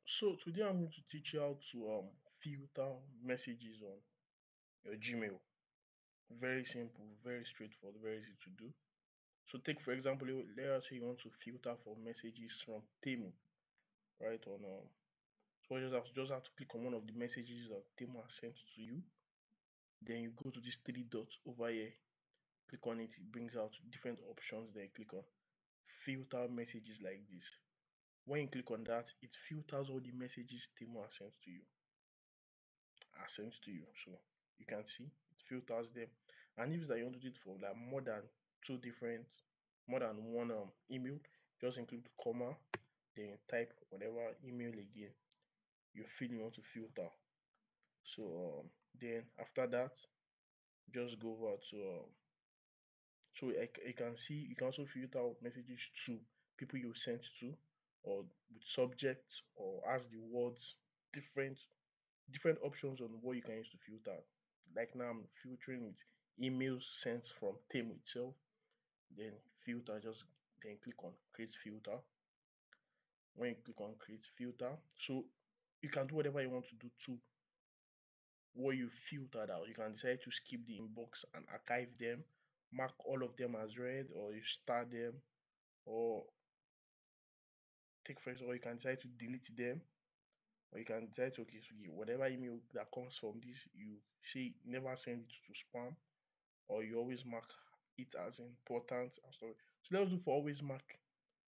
So today I'm going to teach you how to filter messages on your Gmail. Very simple, very straightforward, very easy to do. So take for example, let us say you want to filter for messages from Temu, right? So you just have to click on one of the messages that Temu has sent to you. Then you go to these three dots over here, click on it, it brings out different options. Then click on filter messages like this. When you click on that, it filters all the messages Temu has sent to you. So you can see it filters them. And if that you want to do it for like more than one email, just include comma, then type whatever email again you feel you want to filter. So then after that, just go over to you can see you can also filter out messages to people you sent to, or with subjects, or as the words different different options on what you can use to filter. Like now I'm filtering with emails sent from Temu itself. Then filter, just then click on create filter. When you click on create filter, so you can do whatever you want to do to what you filtered out. You can decide to skip the inbox and archive them, mark all of them as read, or you star them, or take for example, you can decide to delete them, or you can decide to okay, so whatever email that comes from this, you say never send it to spam, or you always mark it as important and stuff. So let's do for always mark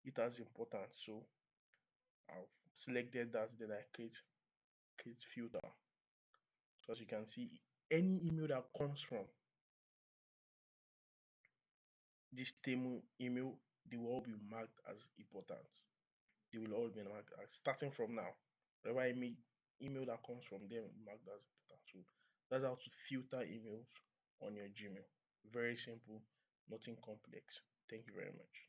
it as important. So I've selected that, then I create filter. So as you can see, any email that comes from this Temu email, they will all be marked as important. They will all be marked as starting from now. Whatever email that comes from them marked as important. So that's how to filter emails on your Gmail. Very simple, nothing complex. Thank you very much.